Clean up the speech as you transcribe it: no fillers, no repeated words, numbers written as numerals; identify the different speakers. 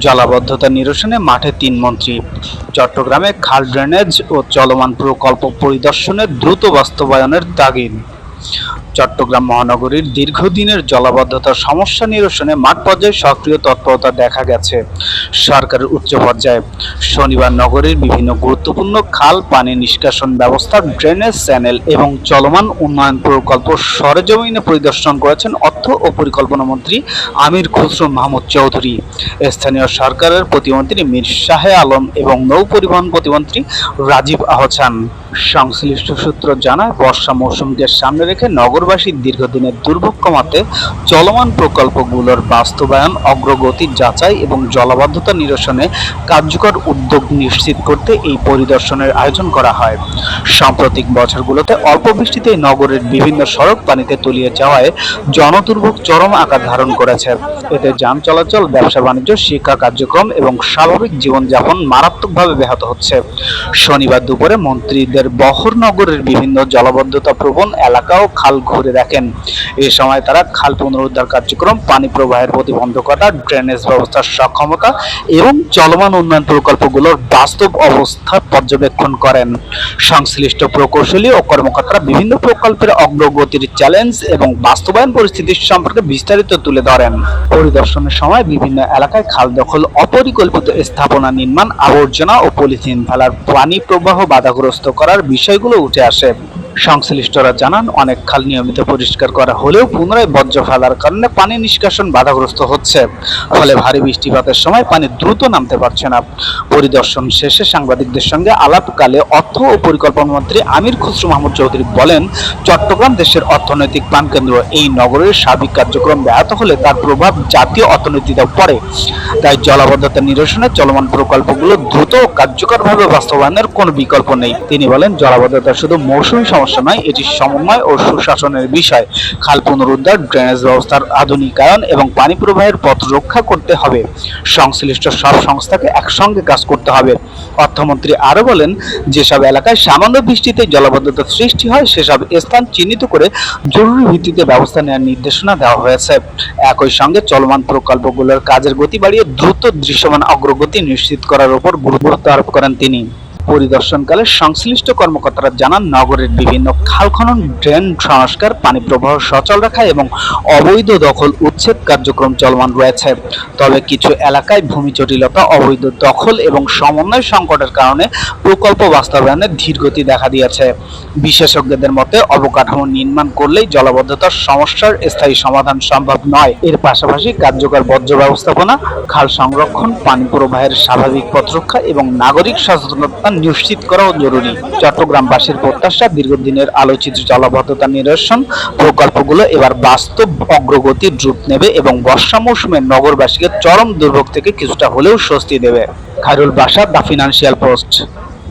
Speaker 1: জলাবদ্ধতা নিরসনে মাঠে ৩ মন্ত্রী। চট্টগ্রামে খাল ড্রেনেজ ও চলমান প্রকল্প পরিদর্শনের দ্রুত বাস্তবায়নের তাগিদ। চট্টগ্রাম মহানগরীর দীর্ঘদিনের জলাবদ্ধতার সমস্যা নিরসনে মাঠ পর্যায়ে সক্রিয় তৎপরতা দেখা গেছে সরকারের উচ্চ পর্যায়ে। শনিবার নগরীর বিভিন্ন গুরুত্বপূর্ণ খাল, পানি নিষ্কাশন ব্যবস্থা, ড্রেনেজ চ্যানেল এবং চলমান উন্নয়ন প্রকল্প সরেজমিনে পরিদর্শন করেছেন অর্থ ও পরিকল্পনা মন্ত্রী আমির খসরু মাহমুদ চৌধুরী, স্থানীয় সরকারের প্রতিমন্ত্রী মীর শাহে আলম এবং নৌ পরিবহন প্রতিমন্ত্রী রাজীব আহসান। সংশ্লিষ্ট সূত্র জানায়, বর্ষা মৌসুমকে সামনে রেখে নগরবাসীর দীর্ঘদিনের দুর্ভোগ কমাতে চলমান প্রকল্পগুলোর বাস্তবায়ন, অগ্রগতি যাচাই এবং জলাবদ্ধতা নিরসনে কার্যকর উদ্যোগ নিশ্চিত করতে এই পরিদর্শনের আয়োজন করা হয়। সাম্প্রতিক বছরগুলোতে অল্প বৃষ্টিতেই নগরের বিভিন্ন সড়ক পানিতে তলিয়ে যাওয়ায় জনদুর্ভোগ চরম আকার ধারণ করেছে। এতে যান চলাচল, ব্যবসা বাণিজ্য, শিক্ষা কার্যক্রম এবং স্বাভাবিক জীবনযাপন মারাত্মকভাবে ব্যাহত হচ্ছে। শনিবার দুপুরে মন্ত্রীদের বহর নগরের বিভিন্ন জলাবদ্ধতা প্রবণ এলাকা ও খাল ঘুরে দেখেন। এ সময় তারা খাল পুনরুদ্ধার কার্যক্রম, পানি প্রবাহের প্রতিবন্ধকতা, ড্রেনেজ ব্যবস্থার সক্ষমতা এবং চলমান উন্নয়ন প্রকল্পগুলোর বাস্তব অবস্থা পর্যবেক্ষণ করেন। সংশ্লিষ্ট প্রকৌশলী ও কর্মকর্তারা বিভিন্ন প্রকল্পের অগ্রগতির চ্যালেঞ্জ এবং বাস্তবায়ন পরিস্থিতি সম্পর্কে বিস্তারিত তুলে ধরেন। পরিদর্শনের সময় বিভিন্ন এলাকায় খাল দখল, অপরিকল্পিত স্থাপনা নির্মাণ, আবর্জনা ও পলিথিন ফেলার পানি প্রবাহ বাধাগ্রস্ত করার বিষয়গুলো উঠে আসে। সংশ্লিষ্টরা জানান, অনেক খাল নিয়মিত পরিষ্কার করা হলেও পুনরায় বর্জ্য ফেলার কারণে পানি নিষ্কাশন বাধাগ্রস্ত হচ্ছে, ফলে ভারী বৃষ্টিপাতের সময় পানি দ্রুত নামতে পারছে না। পরিদর্শন শেষে সাংবাদিকদের সঙ্গে আলাপকালে অর্থ ও পরিকল্পনা মন্ত্রী আমির খসরু মাহমুদ চৌধুরী বলেন, চট্টগ্রাম দেশের অর্থনৈতিক প্রাণকেন্দ্র। এই নগরের সার্বিক কার্যক্রম ব্যাহত হলে তার প্রভাব জাতীয় অর্থনীতিতেও পড়ে। তাই জলাবদ্ধতা নিরসনে চলমান প্রকল্পগুলো দ্রুত ও কার্যকরভাবে বাস্তবায়নের কোনো বিকল্প নেই। তিনি বলেন, জলাবদ্ধতা শুধু মৌসুমী সমস্যা নয়, এটি সমন্বয় ও সুশাসনের বিষয়। খাল পুনরুদ্ধার, ড্রেনেজ ব্যবস্থার আধুনিকায়ন এবং পানি প্রবাহের পথ রক্ষা করতে হবে। সংশ্লিষ্ট সব সংস্থাকে একসঙ্গে কাজ করতে হবে। অর্থমন্ত্রী আরও বলেন, যেসব এলাকায় সামান্য বৃষ্টিতে জলাবদ্ধতার সৃষ্টি হয় সেসব স্থান চিহ্নিত করে জরুরি ভিত্তিতে ব্যবস্থা নেওয়ার নির্দেশনা দেওয়া হয়েছে। একই সঙ্গে চলমান প্রকল্পগুলোর কাজের গতি বাড়িয়ে দ্রুত দৃশ্যমান অগ্রগতি নিশ্চিত করার উপর গুরুত্ব আরোপ করেন তিনি। পরিদর্শনকালে সংশ্লিষ্ট কর্মকর্তারা জানান, নগরের বিভিন্ন খাল খনন, ড্রেন সংস্কার, পানি প্রবাহ সচল রাখা এবং অবৈধ দখল উচ্ছেদ কার্যক্রম চলমান রয়েছে। তবে কিছু এলাকায় ভূমি জটিলতা, অবৈধ দখল এবং সমন্বয় সংকটের কারণে প্রকল্প বাস্তবায়নে ধীরগতি দেখা দিয়েছে। বিশেষজ্ঞদের মতে, অবকাঠামো নির্মাণ করলেই জলাবদ্ধতার সমস্যার স্থায়ী সমাধান সম্ভব নয়। এর পাশাপাশি কার্যকর বর্জ্য ব্যবস্থাপনা, খাল সংরক্ষণ, পানি প্রবাহের স্বাভাবিক পথ রক্ষা এবং নাগরিক সচেতনতা নিশ্চিত করাও জরুরি। চট্টগ্রামবাসীর প্রত্যাশা, দীর্ঘদিনের আলোচিত জলাবদ্ধতা নিরসন প্রকল্পগুলো এবার বাস্তব অগ্রগতির রূপ নেবে এবং বর্ষা মৌসুমে নগরবাসীকে চরম দুর্ভোগ থেকে কিছুটা হলেও স্বস্তি দেবে। Khairul Basha, the financial post.